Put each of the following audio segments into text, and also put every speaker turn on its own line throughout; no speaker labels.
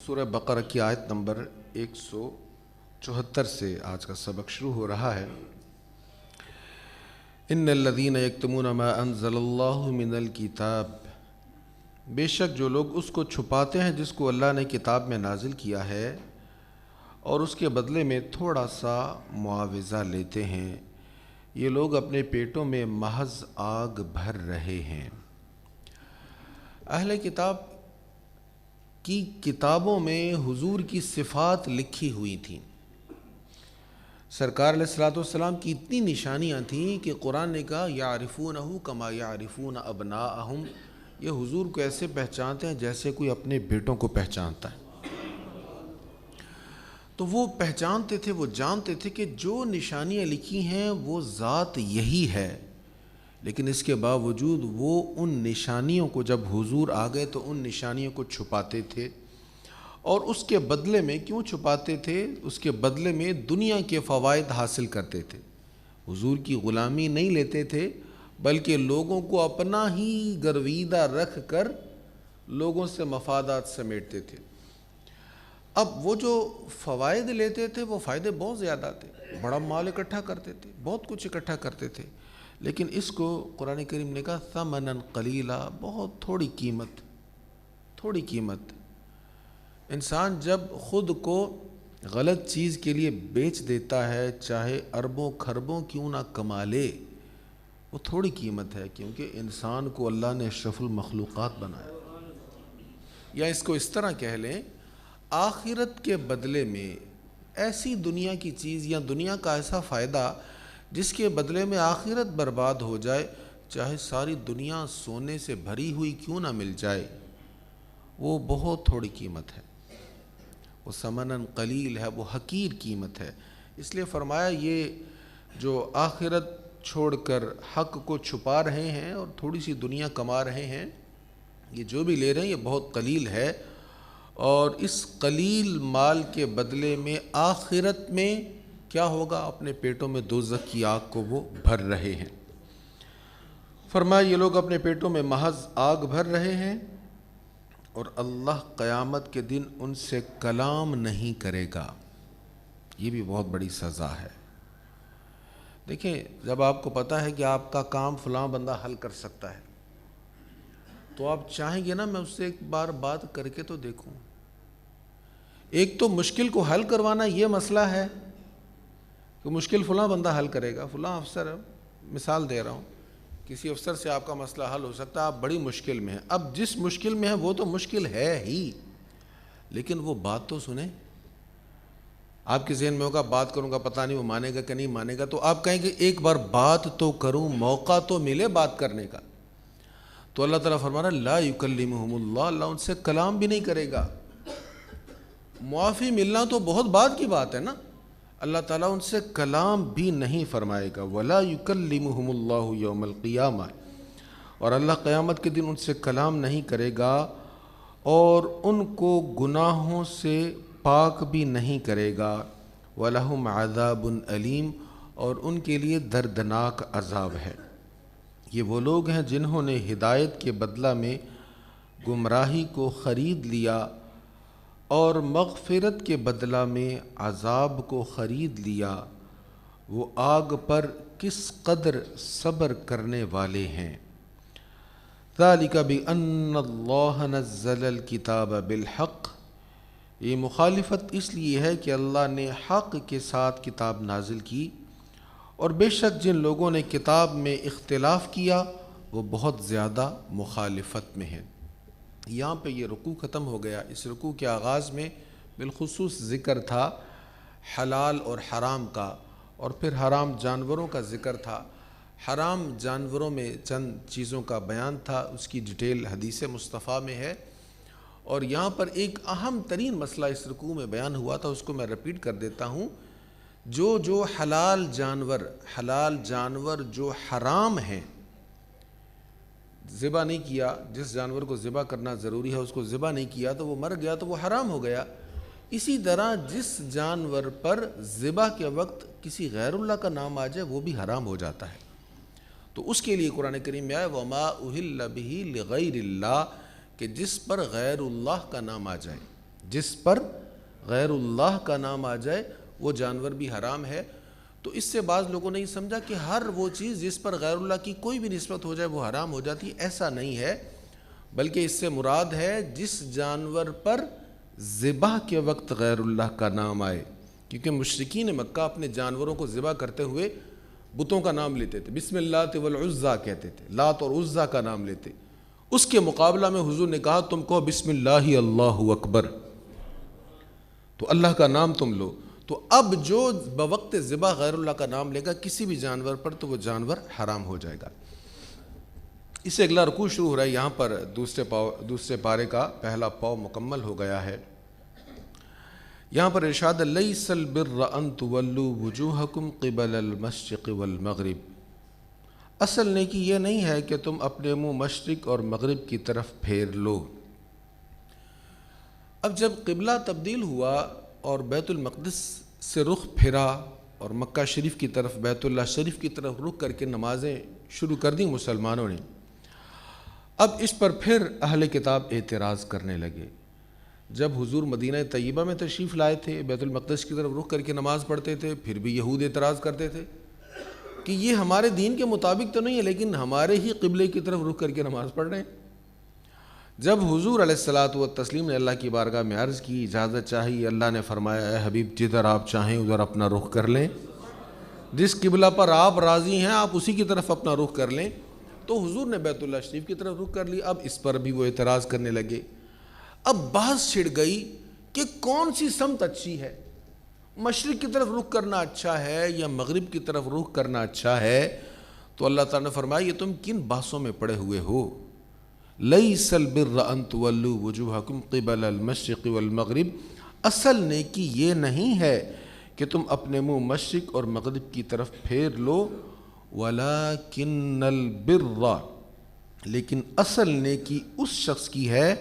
سورہ بقرہ کی آیت نمبر 174 سے آج کا سبق شروع ہو رہا ہے۔ ان الذین یکتمون ما انزل اللہ من الکتاب، بے شک جو لوگ اس کو چھپاتے ہیں جس کو اللہ نے کتاب میں نازل کیا ہے اور اس کے بدلے میں تھوڑا سا معاوضہ لیتے ہیں، یہ لوگ اپنے پیٹوں میں محض آگ بھر رہے ہیں۔ اہل کتاب کی کتابوں میں حضور کی صفات لکھی ہوئی تھیں۔ سرکار علیہ الصلوۃ والسلام کی اتنی نشانیاں تھیں کہ قرآن نے کہا یعرفونہ کما یعرفون ابناءہم، یہ حضور کو ایسے پہچانتے ہیں جیسے کوئی اپنے بیٹوں کو پہچانتا ہے۔ تو وہ پہچانتے تھے، وہ جانتے تھے کہ جو نشانیاں لکھی ہیں وہ ذات یہی ہے، لیکن اس کے باوجود وہ ان نشانیوں کو جب حضور آ گئے تو ان نشانیوں کو چھپاتے تھے۔ اور اس کے بدلے میں کیوں چھپاتے تھے؟ اس کے بدلے میں دنیا کے فوائد حاصل کرتے تھے۔ حضور کی غلامی نہیں لیتے تھے، بلکہ لوگوں کو اپنا ہی گرویدہ رکھ کر لوگوں سے مفادات سمیٹتے تھے۔ اب وہ جو فوائد لیتے تھے وہ فائدے بہت زیادہ تھے، بڑا مال اکٹھا کرتے تھے، بہت کچھ اکٹھا کرتے تھے، لیکن اس کو قرآن کریم نے کہا ثمنا قلیلا، بہت تھوڑی قیمت۔ انسان جب خود کو غلط چیز کے لیے بیچ دیتا ہے، چاہے اربوں کھربوں کیوں نہ کما لے، وہ تھوڑی قیمت ہے، کیونکہ انسان کو اللہ نے اشرف المخلوقات بنایا۔ یا اس کو اس طرح کہہ لیں، آخرت کے بدلے میں ایسی دنیا کی چیز یا دنیا کا ایسا فائدہ جس کے بدلے میں آخرت برباد ہو جائے، چاہے ساری دنیا سونے سے بھری ہوئی کیوں نہ مل جائے، وہ بہت تھوڑی قیمت ہے، وہ ثمناً قلیل ہے، وہ حقیر قیمت ہے۔ اس لیے فرمایا یہ جو آخرت چھوڑ کر حق کو چھپا رہے ہیں اور تھوڑی سی دنیا کما رہے ہیں، یہ جو بھی لے رہے ہیں یہ بہت قلیل ہے، اور اس قلیل مال کے بدلے میں آخرت میں کیا ہوگا؟ اپنے پیٹوں میں دوزخ کی آگ کو وہ بھر رہے ہیں۔ فرمایا یہ لوگ اپنے پیٹوں میں محض آگ بھر رہے ہیں، اور اللہ قیامت کے دن ان سے کلام نہیں کرے گا۔ یہ بھی بہت بڑی سزا ہے۔ دیکھیں، جب آپ کو پتہ ہے کہ آپ کا کام فلاں بندہ حل کر سکتا ہے تو آپ چاہیں گے نا میں اس سے ایک بار بات کر کے تو دیکھوں۔ ایک تو مشکل کو حل کروانا یہ مسئلہ ہے کہ مشکل فلاں بندہ حل کرے گا، فلاں افسر، مثال دے رہا ہوں، کسی افسر سے آپ کا مسئلہ حل ہو سکتا ہے، آپ بڑی مشکل میں ہیں۔ اب جس مشکل میں ہے وہ تو مشکل ہے ہی، لیکن وہ بات تو سنیں۔ آپ کے ذہن میں ہوگا بات کروں گا پتہ نہیں وہ مانے گا کہ نہیں مانے گا، تو آپ کہیں کہ ایک بار بات تو کروں، موقع تو ملے بات کرنے کا۔ تو اللہ تعالیٰ فرما رہا ہے لا یکلمہم اللہ، اللہ ان سے کلام بھی نہیں کرے گا۔ معافی ملنا تو بہت بعد کی بات ہے نا، اللہ تعالیٰ ان سے کلام بھی نہیں فرمائے گا۔ وَلَا يُكَلِّمُهُمُ اللَّهُ يَوْمَ الْقِيَامَةِ، اور اللہ قیامت کے دن ان سے کلام نہیں کرے گا اور ان کو گناہوں سے پاک بھی نہیں کرے گا۔ وَلَهُمْ عَذَابٌ أَلِيمٌ، اور ان کے لیے دردناک عذاب ہے۔ یہ وہ لوگ ہیں جنہوں نے ہدایت کے بدلہ میں گمراہی کو خرید لیا اور مغفرت کے بدلہ میں عذاب کو خرید لیا، وہ آگ پر کس قدر صبر کرنے والے ہیں۔ ذَلِكَ بِأَنَّ اللَّهَ نَزَّلَ الْكِتَابَ بِالْحَقِّ، یہ مخالفت اس لیے ہے کہ اللہ نے حق کے ساتھ کتاب نازل کی، اور بے شک جن لوگوں نے کتاب میں اختلاف کیا وہ بہت زیادہ مخالفت میں ہیں۔ یہاں پہ یہ رکوع ختم ہو گیا۔ اس رکوع کے آغاز میں بالخصوص ذکر تھا حلال اور حرام کا، اور پھر حرام جانوروں کا ذکر تھا۔ حرام جانوروں میں چند چیزوں کا بیان تھا، اس کی ڈیٹیل حدیث مصطفیٰ میں ہے، اور یہاں پر ایک اہم ترین مسئلہ اس رکوع میں بیان ہوا تھا، اس کو میں رپیٹ کر دیتا ہوں۔ جو حلال جانور جو حرام ہیں، ذبح نہیں کیا، جس جانور کو ذبح کرنا ضروری ہے اس کو ذبح نہیں کیا تو وہ مر گیا تو وہ حرام ہو گیا۔ اسی طرح جس جانور پر ذبح کے وقت کسی غیر اللہ کا نام آ جائے وہ بھی حرام ہو جاتا ہے۔ تو اس کے لیے قرآن کریم میں آیا وَمَا أُهِلَّ بِهِ لِغَيْرِ اللَّهِ، کہ جس پر غیر اللہ کا نام آ جائے۔ جس پر غیر اللہ کا نام آ جائے وہ جانور بھی حرام ہے۔ تو اس سے بعض لوگوں نے یہ سمجھا کہ ہر وہ چیز جس پر غیر اللہ کی کوئی بھی نسبت ہو جائے وہ حرام ہو جاتی ہے، ایسا نہیں ہے، بلکہ اس سے مراد ہے جس جانور پر ذبح کے وقت غیر اللہ کا نام آئے، کیونکہ مشرکین مکہ اپنے جانوروں کو ذبح کرتے ہوئے بتوں کا نام لیتے تھے، بسم اللہ والعزیٰ کہتے تھے، لات اور عزیٰ کا نام لیتے۔ اس کے مقابلہ میں حضور نے کہا تم کہو بسم اللہ اللہ اکبر، تو اللہ کا نام تم لو۔ تو اب جو بوقت ذبح غیر اللہ کا نام لے گا کسی بھی جانور پر تو وہ جانور حرام ہو جائے گا۔ اس سے اگلا رکوع شروع ہو رہا ہے، یہاں پر دوسرے پارے کا پہلا پاؤ مکمل ہو گیا ہے۔ یہاں پر ارشاد لیس البر ان تولوا وجوہکم قبل المشرق والمغرب، اصل نیکی یہ نہیں ہے کہ تم اپنے منہ مشرق اور مغرب کی طرف پھیر لو۔ اب جب قبلہ تبدیل ہوا اور بیت المقدس سے رخ پھرا اور مکہ شریف کی طرف، بیت اللہ شریف کی طرف رخ کر کے نمازیں شروع کر دیں مسلمانوں نے، اب اس پر پھر اہل کتاب اعتراض کرنے لگے۔ جب حضور مدینہ طیبہ میں تشریف لائے تھے، بیت المقدس کی طرف رخ کر کے نماز پڑھتے تھے، پھر بھی یہود اعتراض کرتے تھے کہ یہ ہمارے دین کے مطابق تو نہیں ہے، لیکن ہمارے ہی قبلے کی طرف رخ کر کے نماز پڑھ رہے ہیں۔ جب حضور علیہ الصلاۃ والتسلیم نے اللہ کی بارگاہ میں عرض کی، اجازت چاہی، اللہ نے فرمایا اے حبیب جدھر آپ چاہیں ادھر اپنا رخ کر لیں، جس قبلہ پر آپ راضی ہیں آپ اسی کی طرف اپنا رخ کر لیں، تو حضور نے بیت اللہ شریف کی طرف رخ کر لی۔ اب اس پر بھی وہ اعتراض کرنے لگے۔ اب بحث چھڑ گئی کہ کون سی سمت اچھی ہے، مشرق کی طرف رخ کرنا اچھا ہے یا مغرب کی طرف رخ کرنا اچھا ہے؟ تو اللہ تعالیٰ نے فرمایا یہ تم کن بحثوں میں پڑے ہوئے ہو؟ لیس البر ان تولوا وجوہکم قبل المشرق والمغرب، اصل نیکی یہ نہیں ہے کہ تم اپنے منہ مشرق اور مغرب کی طرف پھیر لو، ولکن البر، لیکن اصل نیکی اس شخص کی ہے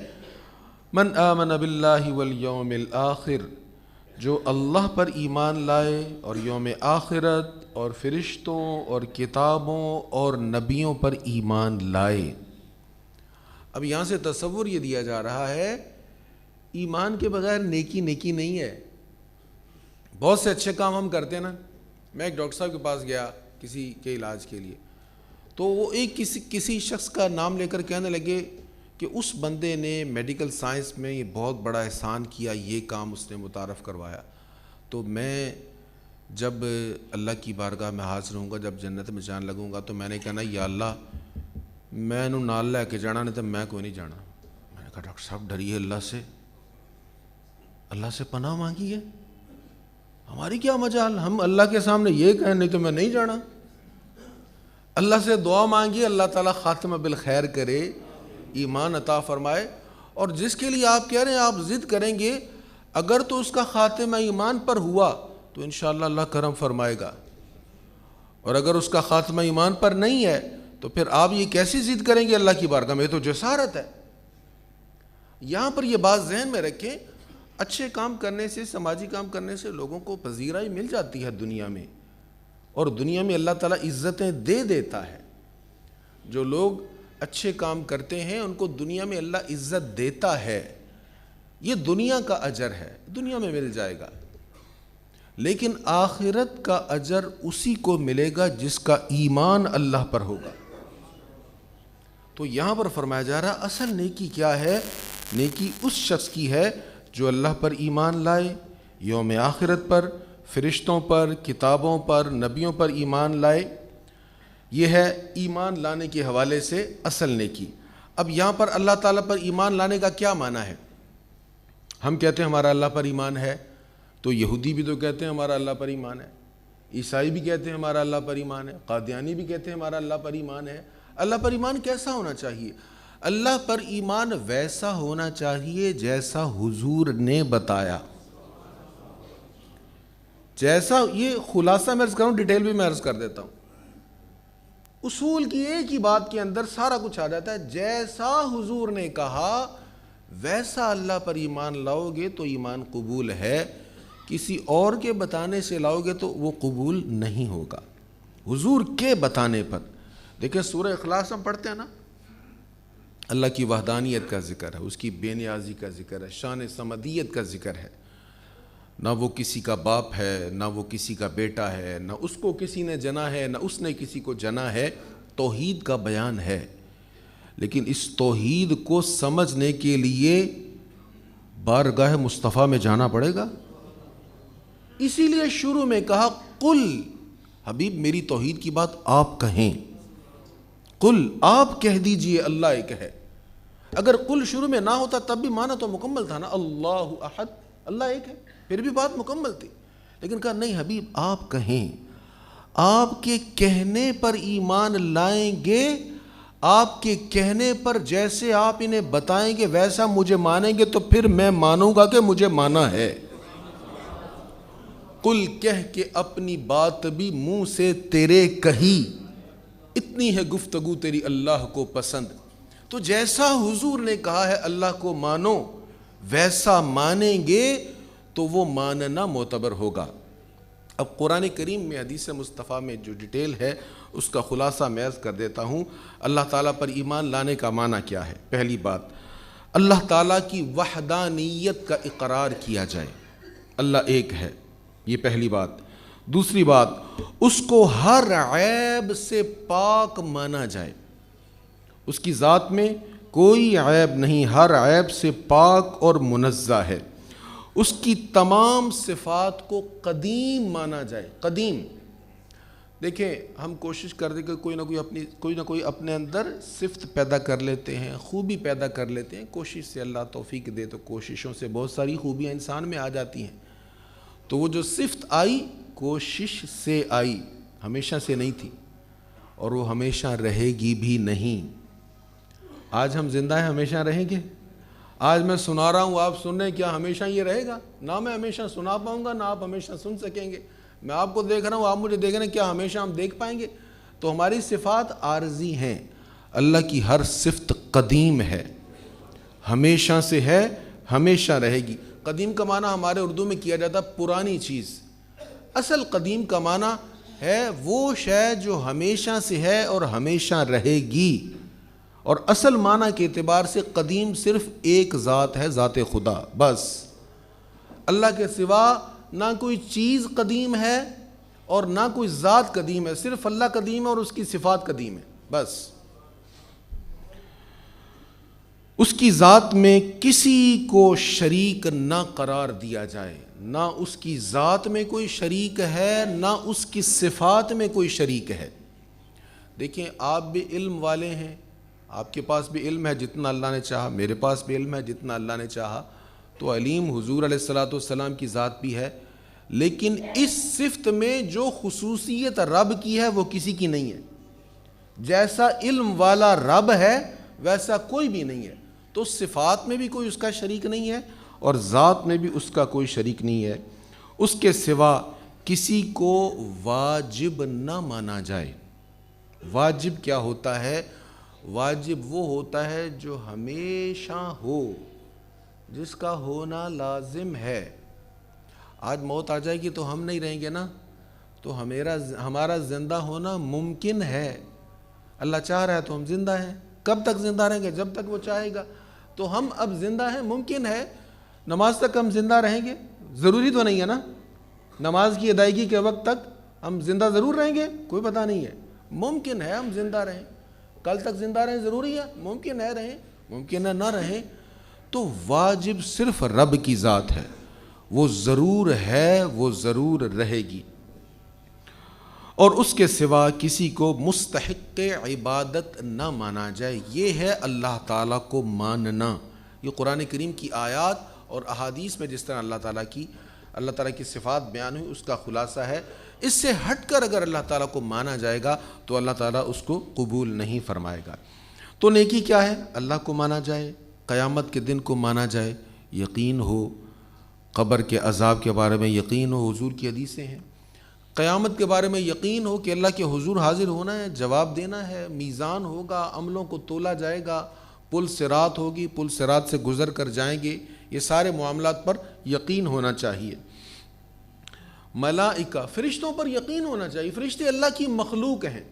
من آمن باللہ والیوم الآخر، جو اللہ پر ایمان لائے اور یوم آخرت اور فرشتوں اور کتابوں اور نبیوں پر ایمان لائے۔ اب یہاں سے تصور یہ دیا جا رہا ہے ایمان کے بغیر نیکی نیکی نہیں ہے۔ بہت سے اچھے کام ہم کرتے ہیں نا، میں ایک ڈاکٹر صاحب کے پاس گیا کسی کے علاج کے لیے، تو وہ ایک کسی شخص کا نام لے کر کہنے لگے کہ اس بندے نے میڈیکل سائنس میں یہ بہت بڑا احسان کیا، یہ کام اس نے متعارف کروایا۔ تو میں جب اللہ کی بارگاہ میں حاضر ہوں گا، جب جنت میں جان لگوں گا، تو میں نے کہنا یا اللہ میں نو نال لے کے جانا، نہیں تو میں کوئی نہیں جانا۔ میں نے کہا ڈاکٹر صاحب ڈریے اللہ سے پناہ مانگی ہے، ہماری کیا مجال، ہم اللہ کے سامنے یہ کہیں نہیں تو میں نہیں جانا۔ اللہ سے دعا مانگی اللہ تعالیٰ خاتمہ بالخیر کرے، ایمان عطا فرمائے، اور جس کے لیے آپ کہہ رہے ہیں آپ ضد کریں گے، اگر تو اس کا خاتمہ ایمان پر ہوا تو انشاءاللہ اللہ کرم فرمائے گا، اور اگر اس کا خاتمہ ایمان پر نہیں ہے تو پھر آپ یہ کیسی ضد کریں گے اللہ کی بارگاہ میں؟ یہ تو جسارت ہے۔ یہاں پر یہ بات ذہن میں رکھیں، اچھے کام کرنے سے، سماجی کام کرنے سے لوگوں کو پذیرائی مل جاتی ہے دنیا میں، اور دنیا میں اللہ تعالیٰ عزتیں دے دیتا ہے۔ جو لوگ اچھے کام کرتے ہیں ان کو دنیا میں اللہ عزت دیتا ہے، یہ دنیا کا اجر ہے، دنیا میں مل جائے گا، لیکن آخرت کا اجر اسی کو ملے گا جس کا ایمان اللہ پر ہوگا۔ تو یہاں پر فرمایا جا رہا اصل نیکی کیا ہے؟ نیکی اس شخص کی ہے جو اللہ پر ایمان لائے، یوم آخرت پر، فرشتوں پر، کتابوں پر، نبیوں پر ایمان لائے۔ یہ ہے ایمان لانے کے حوالے سے اصل نیکی۔ اب یہاں پر اللہ تعالیٰ پر ایمان لانے کا کیا معنی ہے؟ ہم کہتے ہیں ہمارا اللہ پر ایمان ہے، تو یہودی بھی تو کہتے ہیں ہمارا اللہ پر ایمان ہے، عیسائی بھی کہتے ہیں ہمارا اللہ پر ایمان ہے، قادیانی بھی کہتے ہیں ہمارا اللہ پر ایمان ہے۔ اللہ پر ایمان کیسا ہونا چاہیے؟ اللہ پر ایمان ویسا ہونا چاہیے جیسا حضور نے بتایا، جیسا، یہ خلاصہ میں عرض کروں، ڈیٹیل بھی میں عرض کر دیتا ہوں، اصول کی ایک ہی بات کے اندر سارا کچھ آ جاتا ہے۔ جیسا حضور نے کہا ویسا اللہ پر ایمان لاؤ گے تو ایمان قبول ہے، کسی اور کے بتانے سے لاؤ گے تو وہ قبول نہیں ہوگا۔ حضور کے بتانے پر، دیکھیں سورہ اخلاص ہم پڑھتے ہیں نا، اللہ کی وحدانیت کا ذکر ہے، اس کی بے نیازی کا ذکر ہے، شان صمدیت کا ذکر ہے۔ نہ وہ کسی کا باپ ہے، نہ وہ کسی کا بیٹا ہے، نہ اس کو کسی نے جنا ہے، نہ اس نے کسی کو جنا ہے، توحید کا بیان ہے۔ لیکن اس توحید کو سمجھنے کے لیے بارگاہ مصطفیٰ میں جانا پڑے گا۔ اسی لیے شروع میں کہا قل، حبیب میری توحید کی بات آپ کہیں، قل آپ کہہ دیجئے اللہ ایک ہے۔ اگر قل شروع میں نہ ہوتا تب بھی معنی تو مکمل تھا نا، اللہ احد، اللہ ایک ہے، پھر بھی بات مکمل تھی۔ لیکن کہا نہیں حبیب آپ کہیں، آپ کے کہنے پر ایمان لائیں گے، آپ کے کہنے پر جیسے آپ انہیں بتائیں گے ویسا مجھے مانیں گے تو پھر میں مانوں گا کہ مجھے مانا ہے۔ قل کہہ کے اپنی بات بھی منہ سے تیرے کہی، اتنی ہے گفتگو تیری اللہ کو پسند۔ تو جیسا حضور نے کہا ہے اللہ کو مانو ویسا مانیں گے تو وہ ماننا معتبر ہوگا۔ اب قرآن کریم میں حدیث مصطفیٰ میں جو ڈیٹیل ہے اس کا خلاصہ میں عرض کر دیتا ہوں۔ اللہ تعالیٰ پر ایمان لانے کا معنی کیا ہے؟ پہلی بات اللہ تعالیٰ کی وحدانیت کا اقرار کیا جائے، اللہ ایک ہے، یہ پہلی بات۔ دوسری بات اس کو ہر عیب سے پاک مانا جائے، اس کی ذات میں کوئی عیب نہیں، ہر عیب سے پاک اور منزہ ہے۔ اس کی تمام صفات کو قدیم مانا جائے، قدیم۔ دیکھیں ہم کوشش کرتے کہ کوئی نہ کوئی اپنے اندر صفت پیدا کر لیتے ہیں، خوبی پیدا کر لیتے ہیں، کوشش سے اللہ توفیق دے تو کوششوں سے بہت ساری خوبیاں انسان میں آ جاتی ہیں۔ تو وہ جو صفت آئی کوشش سے آئی، ہمیشہ سے نہیں تھی، اور وہ ہمیشہ رہے گی بھی نہیں۔ آج ہم زندہ ہیں، ہمیشہ رہیں گے؟ آج میں سنا رہا ہوں، آپ سن رہے ہیں، کیا ہمیشہ یہ رہے گا؟ نہ میں ہمیشہ سنا پاؤں گا، نہ آپ ہمیشہ سن سکیں گے۔ میں آپ کو دیکھ رہا ہوں، آپ مجھے دیکھ رہے ہیں، کیا ہمیشہ ہم دیکھ پائیں گے؟ تو ہماری صفات عارضی ہیں، اللہ کی ہر صفت قدیم ہے، ہمیشہ سے ہے، ہمیشہ رہے گی۔ قدیم کا معنی ہمارے اردو میں کیا جاتا ہے پرانی چیز، اصل قدیم کا معنی ہے وہ شے جو ہمیشہ سے ہے اور ہمیشہ رہے گی۔ اور اصل معنی کے اعتبار سے قدیم صرف ایک ذات ہے، ذات خدا، بس۔ اللہ کے سوا نہ کوئی چیز قدیم ہے اور نہ کوئی ذات قدیم ہے، صرف اللہ قدیم ہے اور اس کی صفات قدیم ہے، بس۔ اس کی ذات میں کسی کو شریک نہ قرار دیا جائے، نہ اس کی ذات میں کوئی شریک ہے، نہ اس کی صفات میں کوئی شریک ہے۔ دیکھیں آپ بھی علم والے ہیں، آپ کے پاس بھی علم ہے جتنا اللہ نے چاہا، میرے پاس بھی علم ہے جتنا اللہ نے چاہا، تو علیم حضور علیہ الصلوۃ کی ذات بھی ہے، لیکن اس صفت میں جو خصوصیت رب کی ہے وہ کسی کی نہیں ہے۔ جیسا علم والا رب ہے ویسا کوئی بھی نہیں ہے، تو صفات میں بھی کوئی اس کا شریک نہیں ہے اور ذات میں بھی اس کا کوئی شریک نہیں ہے۔ اس کے سوا کسی کو واجب نہ مانا جائے۔ واجب کیا ہوتا ہے؟ واجب وہ ہوتا ہے جو ہمیشہ ہو، جس کا ہونا لازم ہے۔ آج موت آ جائے گی تو ہم نہیں رہیں گے نا، تو ہمارا زندہ ہونا ممکن ہے۔ اللہ چاہ رہا ہے تو ہم زندہ ہیں۔ کب تک زندہ رہیں گے؟ جب تک وہ چاہے گا۔ تو ہم اب زندہ ہیں، ممکن ہے نماز تک ہم زندہ رہیں گے، ضروری تو نہیں ہے نا نماز کی ادائیگی کے وقت تک ہم زندہ ضرور رہیں گے، کوئی پتہ نہیں ہے، ممکن ہے ہم زندہ رہیں۔ کل تک زندہ رہیں ضروری ہے؟ ممکن ہے رہیں، ممکن ہے نہ رہیں۔ تو واجب صرف رب کی ذات ہے، وہ ضرور ہے، وہ ضرور رہے گی، اور اس کے سوا کسی کو مستحق عبادت نہ مانا جائے۔ یہ ہے اللہ تعالیٰ کو ماننا۔ یہ قرآن کریم کی آیات اور احادیث میں جس طرح اللہ تعالیٰ کی صفات بیان ہوئی اس کا خلاصہ ہے۔ اس سے ہٹ کر اگر اللہ تعالیٰ کو مانا جائے گا تو اللہ تعالیٰ اس کو قبول نہیں فرمائے گا۔ تو نیکی کیا ہے؟ اللہ کو مانا جائے، قیامت کے دن کو مانا جائے، یقین ہو، قبر کے عذاب کے بارے میں یقین ہو، حضور کی حدیثیں ہیں، قیامت کے بارے میں یقین ہو کہ اللہ کے حضور حاضر ہونا ہے، جواب دینا ہے، میزان ہوگا، عملوں کو تولا جائے گا، پل صراط ہوگی، پل صراط سے گزر کر جائیں گے، یہ سارے معاملات پر یقین ہونا چاہیے۔ ملائکہ، فرشتوں پر یقین ہونا چاہیے۔ فرشتے اللہ کی مخلوق ہیں،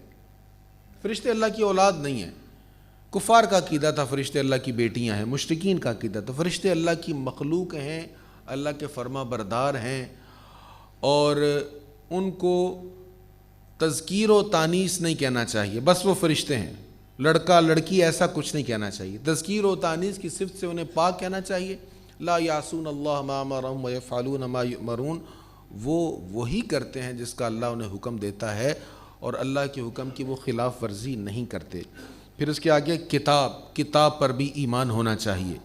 فرشتے اللہ کی اولاد نہیں ہیں۔ کفار کا عقیدہ تھا فرشتے اللہ کی بیٹیاں ہیں، مشرکین کا عقیدہ تھا فرشتے اللہ کی مخلوق ہیں، اللہ کے فرما بردار ہیں، اور ان کو تذکیر و تانیث نہیں کہنا چاہیے، بس وہ فرشتے ہیں، لڑکا لڑکی ایسا کچھ نہیں کہنا چاہیے، تذکیر و تانیث کی صفت سے انہیں پاک کہنا چاہیے۔ لا یعصون اللہ ما امرهم ویفعلون ما یؤمرون، وہ وہی کرتے ہیں جس کا اللہ انہیں حکم دیتا ہے، اور اللہ کے حکم کی وہ خلاف ورزی نہیں کرتے۔ پھر اس کے آگے کتاب پر بھی ایمان ہونا چاہیے۔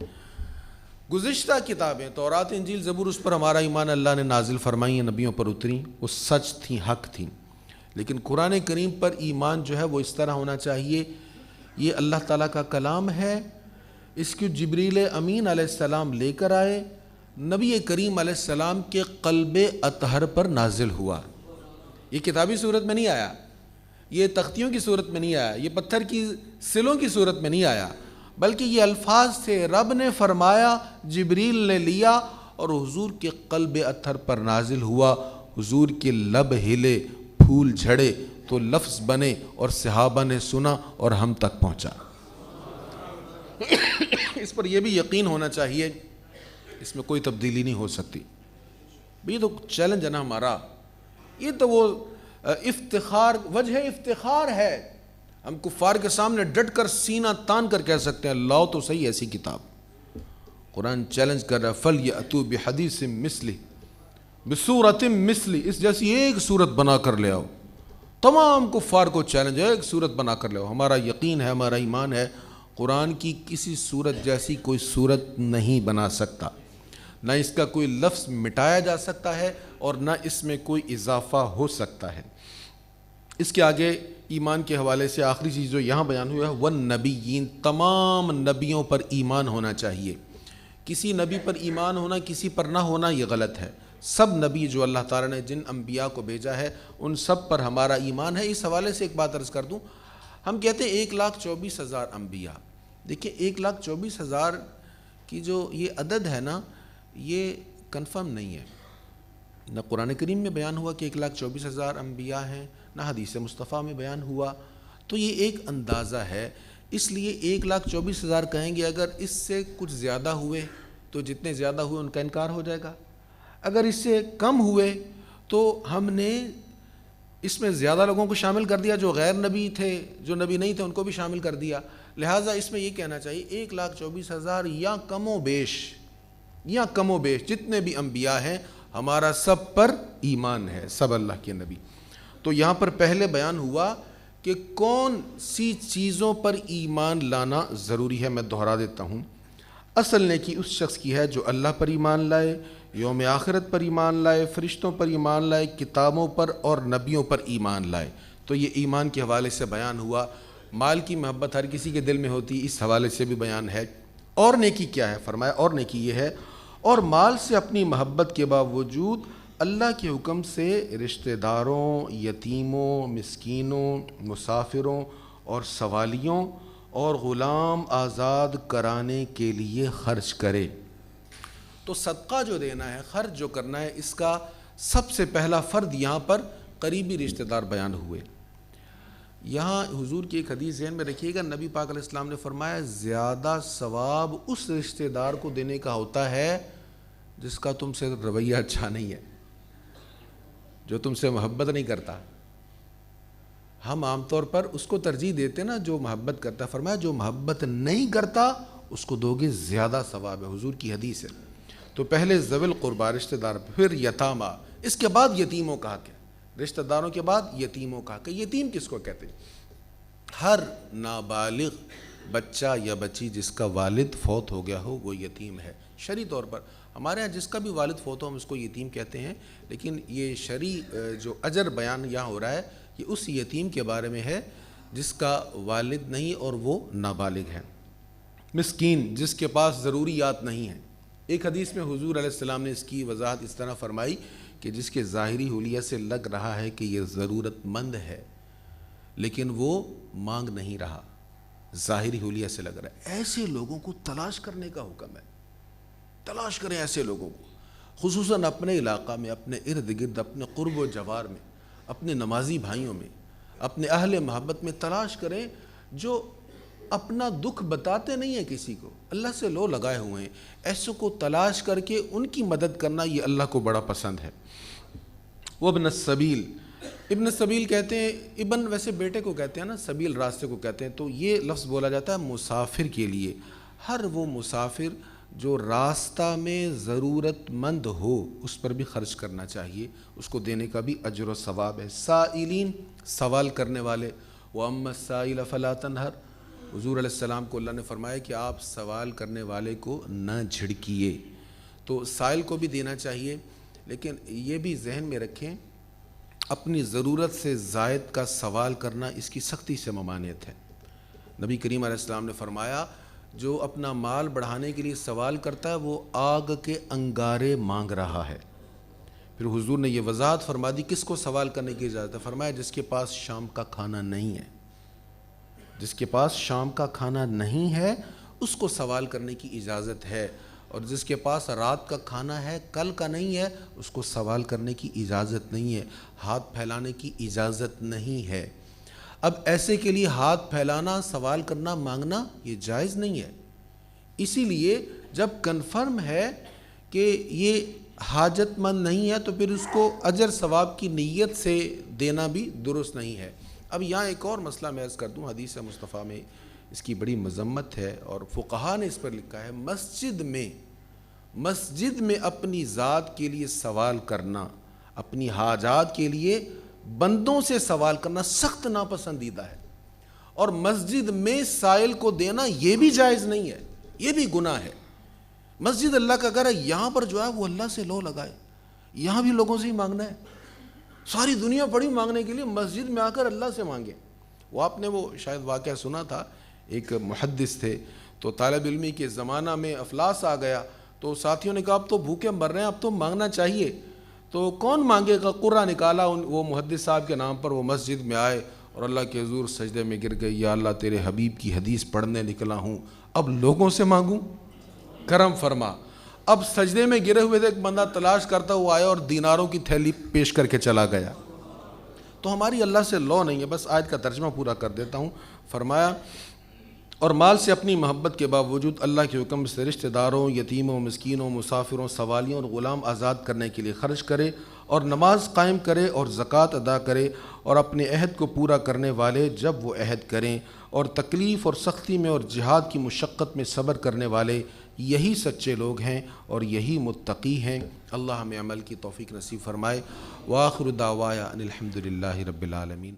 گزشتہ کتابیں تورات انجیل زبور، اس پر ہمارا ایمان اللہ نے نازل فرمائی ہیں، نبیوں پر اتری، وہ سچ تھیں، حق تھیں۔ لیکن قرآن کریم پر ایمان جو ہے وہ اس طرح ہونا چاہیے، یہ اللہ تعالیٰ کا کلام ہے، اس کو جبریل امین علیہ السلام لے کر آئے، نبی کریم علیہ السلام کے قلب اطہر پر نازل ہوا۔ یہ کتابی صورت میں نہیں آیا، یہ تختیوں کی صورت میں نہیں آیا، یہ پتھر کی سلوں کی صورت میں نہیں آیا، بلکہ یہ الفاظ سے رب نے فرمایا، جبریل نے لیا اور حضور کے قلب اطہر پر نازل ہوا۔ حضور کے لب ہلے، پھول جھڑے تو لفظ بنے، اور صحابہ نے سنا اور ہم تک پہنچا۔ اس پر یہ بھی یقین ہونا چاہیے، اس میں کوئی تبدیلی نہیں ہو سکتی۔ یہ تو چیلنج ہے نا ہمارا، یہ تو وہ افتخار، وجہ افتخار ہے، ہم کفار کے سامنے ڈٹ کر سینہ تان کر کہہ سکتے ہیں لاؤ تو صحیح ایسی کتاب۔ قرآن چیلنج کر رہا ہے فَلْيَأْتُوا بِحَدِيثٍ مِثْلِهِ بِسُورَةٍ مِثْلِهِ، اس جیسی ایک صورت بنا کر لے آؤ۔ تمام کفار کو چیلنج ہے، ایک صورت بنا کر لے آؤ۔ ہمارا یقین ہے، ہمارا ایمان ہے، قرآن کی کسی صورت جیسی کوئی صورت نہیں بنا سکتا، نہ اس کا کوئی لفظ مٹایا جا سکتا ہے اور نہ اس میں کوئی اضافہ ہو سکتا ہے۔ اس کے آگے ایمان کے حوالے سے آخری چیز جو یہاں بیان ہوا ہے والنبیین، تمام نبیوں پر ایمان ہونا چاہیے۔ کسی نبی پر ایمان ہونا، کسی پر نہ ہونا، یہ غلط ہے۔ سب نبی جو اللہ تعالیٰ نے جن انبیاء کو بھیجا ہے ان سب پر ہمارا ایمان ہے۔ اس حوالے سے ایک بات عرض کر دوں، ہم کہتے ہیں 1,24,000 انبیاء، دیکھیں 1,24,000 کی جو یہ عدد ہے نا، یہ کنفرم نہیں ہے، نہ قرآن کریم میں بیان ہوا کہ 1,24,000 انبیاء ہیں، نہ حدیث مصطفیٰ میں بیان ہوا، تو یہ ایک اندازہ ہے۔ اس لیے 1,24,000 کہیں گے، اگر اس سے کچھ زیادہ ہوئے تو جتنے زیادہ ہوئے ان کا انکار ہو جائے گا، اگر اس سے کم ہوئے تو ہم نے اس میں زیادہ لوگوں کو شامل کر دیا، جو غیر نبی تھے، جو نبی نہیں تھے ان کو بھی شامل کر دیا۔ لہٰذا اس میں یہ کہنا چاہیے 1,24,000 یا کم و بیش جتنے بھی انبیاء ہیں ہمارا سب پر ایمان ہے، سب اللہ کے نبی۔ تو یہاں پر پہلے بیان ہوا کہ کون سی چیزوں پر ایمان لانا ضروری ہے، میں دہرا دیتا ہوں۔ اصل نیکی اس شخص کی ہے جو اللہ پر ایمان لائے، یوم آخرت پر ایمان لائے، فرشتوں پر ایمان لائے، کتابوں پر اور نبیوں پر ایمان لائے۔ تو یہ ایمان کے حوالے سے بیان ہوا۔ مال کی محبت ہر کسی کے دل میں ہوتی، اس حوالے سے بھی بیان ہے۔ اور نیکی کیا ہے؟ فرمایا اور نیکی یہ ہے، اور مال سے اپنی محبت کے باوجود اللہ کے حکم سے رشتہ داروں، یتیموں، مسکینوں، مسافروں اور سوالیوں اور غلام آزاد کرانے کے لیے خرچ کرے۔ تو صدقہ جو دینا ہے، خرچ جو کرنا ہے، اس کا سب سے پہلا فرد یہاں پر قریبی رشتہ دار بیان ہوئے۔ یہاں حضور کی ایک حدیث ذہن میں رکھیے گا، نبی پاک علیہ السلام نے فرمایا زیادہ ثواب اس رشتہ دار کو دینے کا ہوتا ہے جس کا تم سے رویہ اچھا نہیں ہے، جو تم سے محبت نہیں کرتا۔ ہم عام طور پر اس کو ترجیح دیتے نا جو محبت کرتا، فرمایا جو محبت نہیں کرتا اس کو دو گے زیادہ ثواب ہے، حضور کی حدیث ہے۔ تو پہلے ذوی القربہ رشتہ دار، پھر یتامہ، اس کے بعد یتیموں کا حق ہے، رشتہ داروں کے بعد یتیموں کا حق ہے۔ یتیم کس کو کہتے ہیں؟ ہر نابالغ بچہ یا بچی جس کا والد فوت ہو گیا ہو وہ یتیم ہے۔ شرعی طور پر ہمارے ہاں جس کا بھی والد فوت ہو ہم اس کو یتیم کہتے ہیں، لیکن یہ شرعی جو اجر بیان یہاں ہو رہا ہے یہ اس یتیم کے بارے میں ہے جس کا والد نہیں اور وہ نابالغ ہے۔ مسکین، جس کے پاس ضروریات نہیں ہیں۔ ایک حدیث میں حضور علیہ السلام نے اس کی وضاحت اس طرح فرمائی کہ جس کے ظاہری حلیہ سے لگ رہا ہے کہ یہ ضرورت مند ہے لیکن وہ مانگ نہیں رہا، ظاہری حلیہ سے لگ رہا ہے، ایسے لوگوں کو تلاش کرنے کا حکم ہے۔ تلاش کریں ایسے لوگوں کو، خصوصاً اپنے علاقہ میں، اپنے ارد گرد، اپنے قرب و جوار میں، اپنے نمازی بھائیوں میں، اپنے اہل محبت میں تلاش کریں جو اپنا دکھ بتاتے نہیں ہیں کسی کو، اللہ سے لو لگائے ہوئے ہیں، ایسوں کو تلاش کر کے ان کی مدد کرنا یہ اللہ کو بڑا پسند ہے۔ وابن السبیل، ابن السبیل کہتے ہیں، ابن ویسے بیٹے کو کہتے ہیں نا، سبیل راستے کو کہتے ہیں، تو یہ لفظ بولا جاتا ہے مسافر کے لیے۔ ہر وہ مسافر جو راستہ میں ضرورت مند ہو اس پر بھی خرچ کرنا چاہیے، اس کو دینے کا بھی اجر و ثواب ہے۔ سائلین، سوال کرنے والے، وَأَمَّا السَّائِلَ فَلَا تَنْهَرْ، حضور علیہ السلام کو اللہ نے فرمایا کہ آپ سوال کرنے والے کو نہ جھڑکیے، تو سائل کو بھی دینا چاہیے، لیکن یہ بھی ذہن میں رکھیں اپنی ضرورت سے زائد کا سوال کرنا اس کی سختی سے ممانعت ہے۔ نبی کریم علیہ السلام نے فرمایا جو اپنا مال بڑھانے کے لیے سوال کرتا ہے وہ آگ کے انگارے مانگ رہا ہے۔ پھر حضور نے یہ وضاحت فرما دی کس کو سوال کرنے کی اجازت ہے، فرمایا جس کے پاس شام کا کھانا نہیں ہے، جس کے پاس شام کا کھانا نہیں ہے اس کو سوال کرنے کی اجازت ہے، اور جس کے پاس رات کا کھانا ہے کل کا نہیں ہے اس کو سوال کرنے کی اجازت نہیں ہے، ہاتھ پھیلانے کی اجازت نہیں ہے۔ اب ایسے کے لیے ہاتھ پھیلانا، سوال کرنا، مانگنا یہ جائز نہیں ہے۔ اسی لیے جب کنفرم ہے کہ یہ حاجت مند نہیں ہے تو پھر اس کو اجر ثواب کی نیت سے دینا بھی درست نہیں ہے۔ اب یہاں ایک اور مسئلہ میں عرض کر دوں، حدیث مصطفیٰ میں اس کی بڑی مذمت ہے اور فقہا نے اس پر لکھا ہے، مسجد میں اپنی ذات کے لیے سوال کرنا، اپنی حاجات کے لیے بندوں سے سوال کرنا سخت ناپسندیدہ ہے، اور مسجد میں سائل کو دینا یہ بھی جائز نہیں ہے، یہ بھی گناہ ہے۔ مسجد اللہ کا گھر ہے، یہاں پر جو ہے وہ اللہ سے لو لگائے، یہاں بھی لوگوں سے ہی مانگنا ہے، ساری دنیا پڑی مانگنے کے لیے، مسجد میں آ کر اللہ سے مانگے۔ وہ آپ نے وہ شاید واقعہ سنا تھا، ایک محدث تھے تو طالب علمی کے زمانہ میں افلاس آ گیا، تو ساتھیوں نے کہا اب تو بھوکے مر رہے ہیں، اب تو مانگنا چاہیے، تو کون مانگے گا؟ قرہ نکالا، وہ محدث صاحب کے نام پر وہ مسجد میں آئے اور اللہ کے حضور سجدے میں گر گئے، یا اللہ تیرے حبیب کی حدیث پڑھنے نکلا ہوں، اب لوگوں سے مانگوں، کرم فرما۔ اب سجدے میں گرے ہوئے تھے، ایک بندہ تلاش کرتا ہوا آیا اور دیناروں کی تھیلی پیش کر کے چلا گیا۔ تو ہماری اللہ سے لو نہیں ہے۔ بس آیت کا ترجمہ پورا کر دیتا ہوں۔ فرمایا اور مال سے اپنی محبت کے باوجود اللہ کے حکم سے رشتہ داروں، یتیموں، مسکینوں، مسافروں، سوالیوں اور غلام آزاد کرنے کے لیے خرچ کرے، اور نماز قائم کرے اور زکوٰۃ ادا کرے، اور اپنے عہد کو پورا کرنے والے جب وہ عہد کریں، اور تکلیف اور سختی میں اور جہاد کی مشقت میں صبر کرنے والے، یہی سچے لوگ ہیں اور یہی متقی ہیں۔ اللہ ہمیں عمل کی توفیق نصیب فرمائے۔ وآخر دعوایا ان الحمد للہ رب العالمین۔